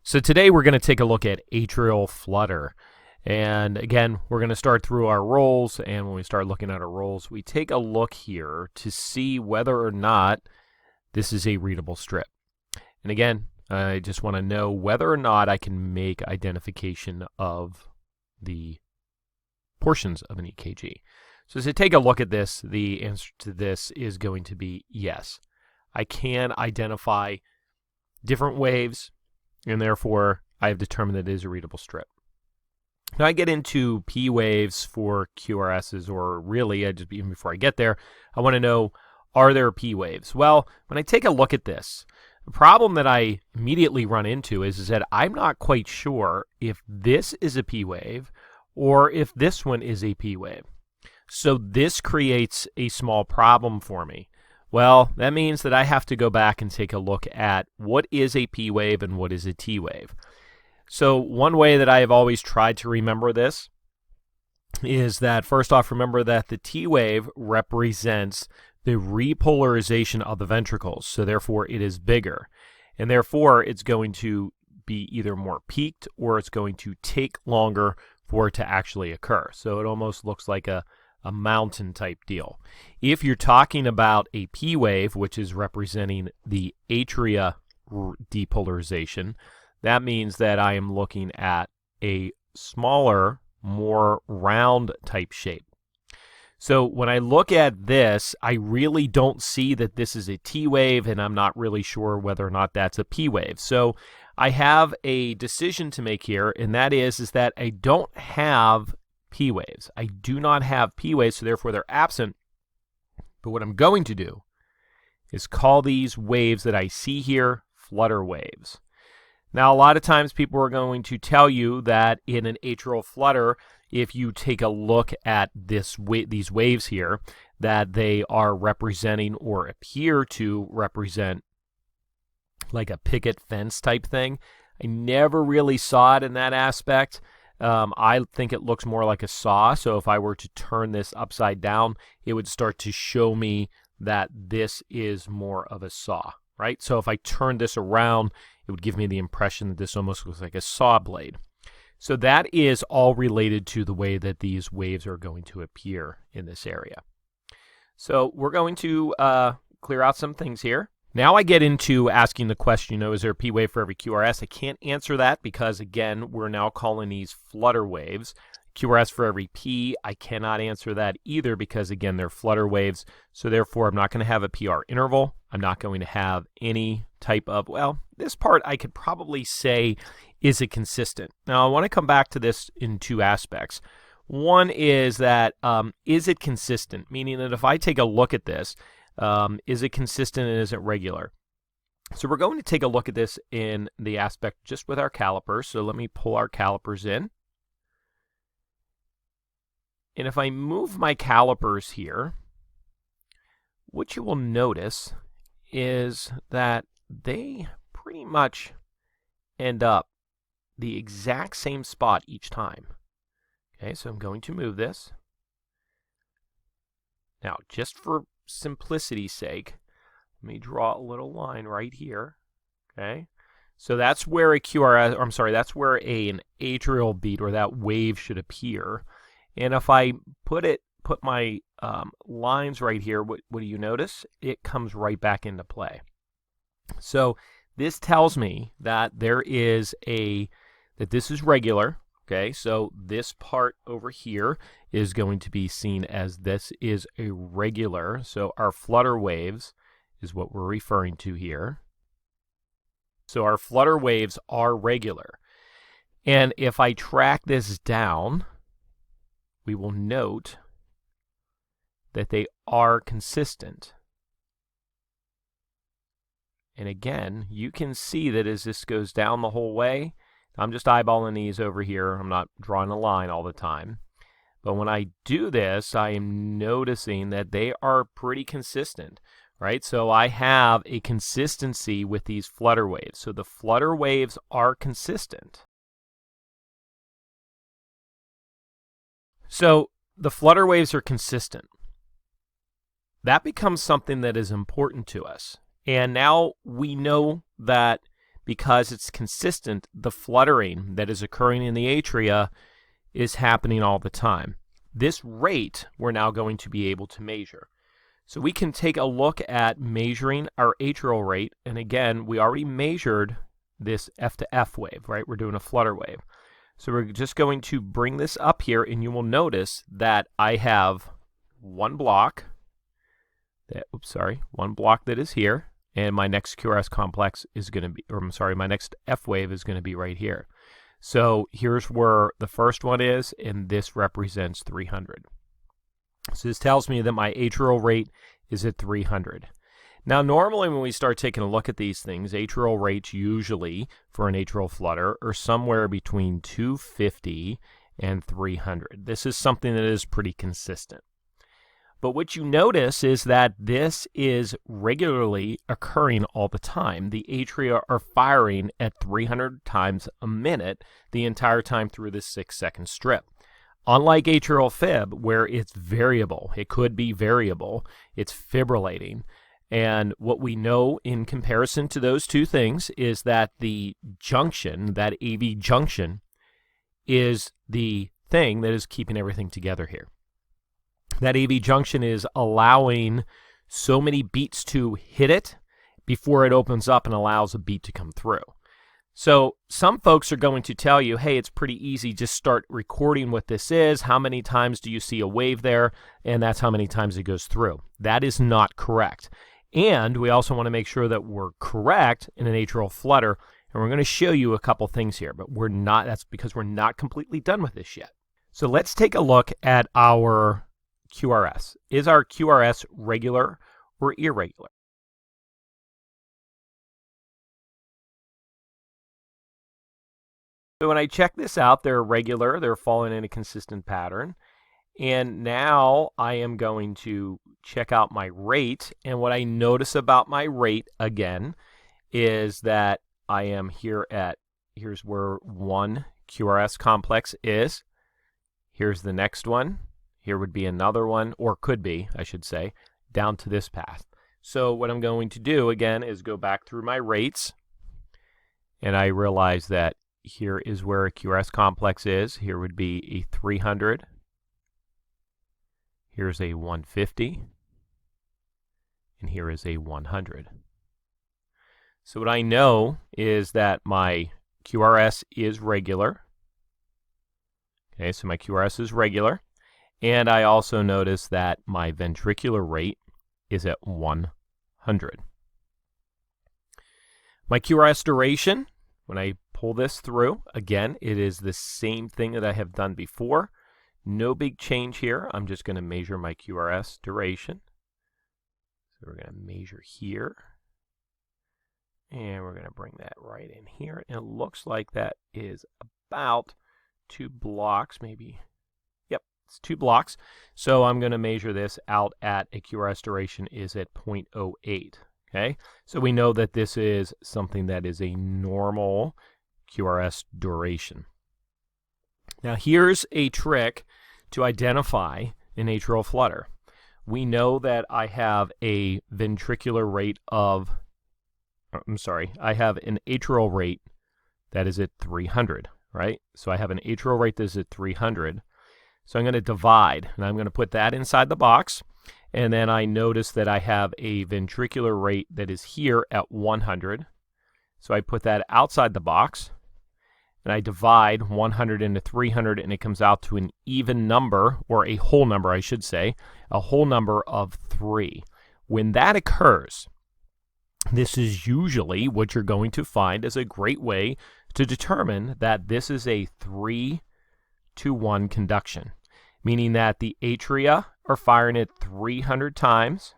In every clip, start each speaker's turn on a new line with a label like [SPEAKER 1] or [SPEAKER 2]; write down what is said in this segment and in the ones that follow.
[SPEAKER 1] So today we're going to take a look at atrial flutter. And again, we're going to start through our roles, and when we start looking at our roles, we take a look here to see whether or not this is a readable strip. And again, I just want to know whether or not I can make identification of the portions of an EKG. So to take a look at this, the answer to this is going to be yes. I can identify different waves, and therefore I have determined that it is a readable strip. Now I get into P waves for QRSs, or really, even before I get there, I want to know, are there P waves? Well, when I take a look at this, the problem that I immediately run into is that I'm not quite sure if this is a P wave or if this one is a P wave. So this creates a small problem for me. Well, that means that I have to go back and take a look at what is a P wave and what is a T wave. So one way that I have always tried to remember this is that, first off, remember that the T wave represents the repolarization of the ventricles, so therefore it is bigger. And therefore it's going to be either more peaked or it's going to take longer for it to actually occur. So it almost looks like a mountain type deal. If you're talking about a P wave, which is representing the atria depolarization, that means that I am looking at a smaller, more round type shape. So when I look at this, I really don't see that this is a T wave, and I'm not really sure whether or not that's a P wave. So I have a decision to make here, and that is that I don't have P waves. I do not have P waves, so therefore they're absent. But what I'm going to do is call these waves that I see here flutter waves. Now, a lot of times people are going to tell you that in an atrial flutter, if you take a look at these waves here, that they are representing or appear to represent like a picket fence type thing. I never really saw it in that aspect. I think it looks more like a saw, so if I were to turn this upside down, it would start to show me that this is more of a saw, right? So if I turn this around, it would give me the impression that this almost looks like a saw blade. So that is all related to the way that these waves are going to appear in this area. So we're going to clear out some things here. Now I get into asking the question, is there a P wave for every QRS? I can't answer that because, again, we're now calling these flutter waves. QRS for every P, I cannot answer that either because, again, they're flutter waves. So therefore, I'm not going to have a PR interval. I'm not going to have any type of, well, this part I could probably say, is it consistent? Now, I want to come back to this in two aspects. One is that, is it consistent? Meaning that if I take a look at this, is it consistent and is it regular? So we're going to take a look at this in the aspect just with our calipers. So let me pull our calipers in. And if I move my calipers here, what you will notice is that they pretty much end up the exact same spot each time. Okay, so I'm going to move this. Now, just for simplicity's sake, let me draw a little line right here. Okay, so that's where a QRS, or I'm sorry, that's where an atrial beat or that wave should appear. And if I put my lines right here, what do you notice? It comes right back into play. So this tells me that this is regular. Okay, so this part over here is going to be seen as this is a regular. So our flutter waves is what we're referring to here. So our flutter waves are regular. And if I track this down, we will note that they are consistent. And again, you can see that as this goes down the whole way, I'm just eyeballing these over here. I'm not drawing a line all the time. But when I do this, I am noticing that they are pretty consistent, right? So I have a consistency with these flutter waves. So the flutter waves are consistent. So the flutter waves are consistent. That becomes something that is important to us. And now we know that because it's consistent. The fluttering that is occurring in the atria is happening all the time. This rate we're now going to be able to measure. So we can take a look at measuring our atrial rate, and again, we already measured this F to F wave, right? We're doing a flutter wave. So we're just going to bring this up here, and you will notice that I have one block that is here, and my next QRS complex is going to be, my next F wave is going to be right here. So here's where the first one is, and this represents 300. So this tells me that my atrial rate is at 300. Now, normally when we start taking a look at these things, atrial rates usually for an atrial flutter are somewhere between 250 and 300. This is something that is pretty consistent. But what you notice is that this is regularly occurring all the time. The atria are firing at 300 times a minute the entire time through this 6-second strip. Unlike atrial fib, where it's variable, it could be variable, it's fibrillating. And what we know in comparison to those two things is that the junction, that AV junction, is the thing that is keeping everything together here. That AV junction is allowing so many beats to hit it before it opens up and allows a beat to come through. So some folks are going to tell you, hey, it's pretty easy, just start recording what this is. How many times do you see a wave there? And that's how many times it goes through. That is not correct. And we also want to make sure that we're correct in an atrial flutter. And we're going to show you a couple things here, but we're not. That's because we're not completely done with this yet. So let's take a look at our QRS. Is our QRS regular or irregular? So when I check this out, they're regular, they're following in a consistent pattern. And now I am going to check out my rate. And what I notice about my rate, again, is that I am here at, here's where one QRS complex is. Here's the next one. Here would be another one, or could be, I should say, down to this path. So what I'm going to do, again, is go back through my rates. And I realize that here is where a QRS complex is. Here would be a 300. Here's a 150. And here is a 100. So what I know is that my QRS is regular. Okay, so my QRS is regular. And I also notice that my ventricular rate is at 100. My QRS duration, when I pull this through, again, it is the same thing that I have done before. No big change here. I'm just going to measure my QRS duration. So we're going to measure here. And we're going to bring that right in here. And it looks like that is about 2 blocks, maybe. Yep, it's 2 blocks. So I'm going to measure this out at a QRS duration is at 0.08. Okay, so we know that this is something that is a normal QRS duration. Now here's a trick to identify an atrial flutter. We know that I have a ventricular rate of, I have an atrial rate that is at 300, right? So I have an atrial rate that is at 300. So I'm going to divide, and I'm going to put that inside the box. And then I notice that I have a ventricular rate that is here at 100. So I put that outside the box. And I divide 100 into 300, and it comes out to an even number, or a whole number, I should say, a whole number of 3. When that occurs, this is usually what you're going to find as a great way to determine that this is a 3-to-1 conduction, meaning that the atria are firing at 300 times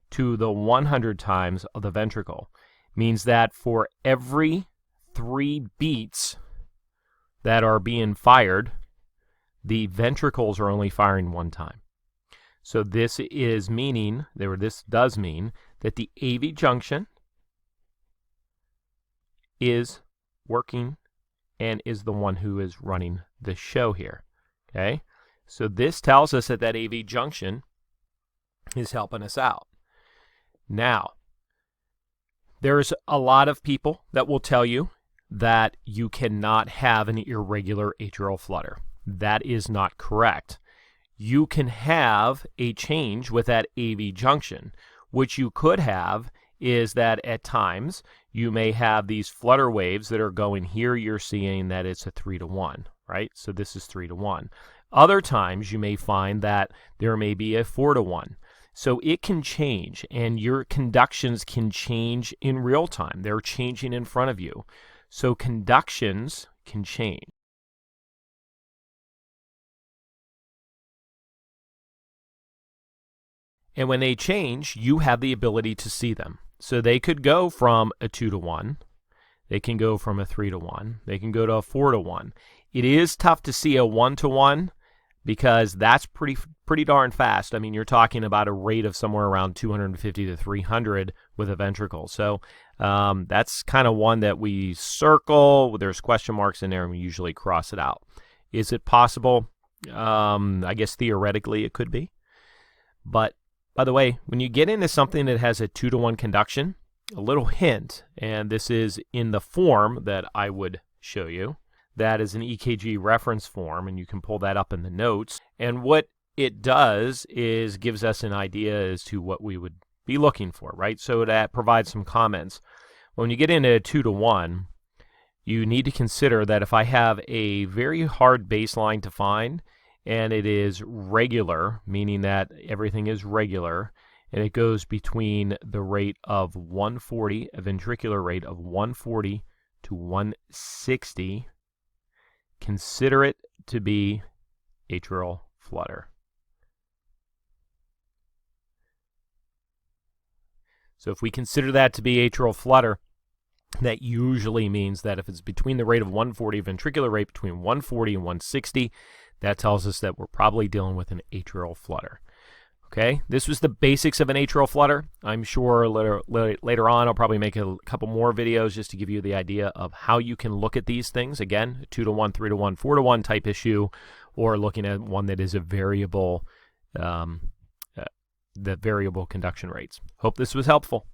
[SPEAKER 1] to the 100 times of the ventricle. Means that for every 3 beats that are being fired, the ventricles are only firing 1 time. So this is meaning, this does mean that the AV junction is working and is the one who is running the show here. Okay, so this tells us that that AV junction is helping us out. Now, There's a lot of people that will tell you that you cannot have an irregular atrial flutter. That is not correct. You can have a change with that AV junction. What you could have is that at times you may have these flutter waves that are going here. You're seeing that it's a 3-to-1, right? So this is 3-to-1. Other times you may find that there may be a 4-to-1. So it can change, and your conductions can change in real time. They're changing in front of you. So conductions can change. And when they change, you have the ability to see them. So they could go from a 2-to-1. They can go from a 3-to-1. They can go to a 4-to-1. It is tough to see a 1-to-1 because that's pretty darn fast. I mean, you're talking about a rate of somewhere around 250 to 300 with a ventricle. So that's kind of one that we circle. There's question marks in there, and we usually cross it out. Is it possible? I guess theoretically it could be. But by the way, when you get into something that has a 2-to-1 conduction, a little hint, and this is in the form that I would show you. That is an EKG reference form, and you can pull that up in the notes. And what it does is gives us an idea as to what we would be looking for, right? So that provides some comments. When you get into a 2-to-1, you need to consider that if I have a very hard baseline to find, and it is regular, meaning that everything is regular, and it goes between the rate of 140, a ventricular rate of 140 to 160, consider it to be atrial flutter. So if we consider that to be atrial flutter, that usually means that if it's between the rate of 140, ventricular rate between 140 and 160, that tells us that we're probably dealing with an atrial flutter. Okay, this was the basics of an atrial flutter. I'm sure later on I'll probably make a couple more videos just to give you the idea of how you can look at these things. Again, 2-to-1, 3-to-1, 4-to-1 type issue, or looking at one that is a variable, the variable conduction rates. Hope this was helpful.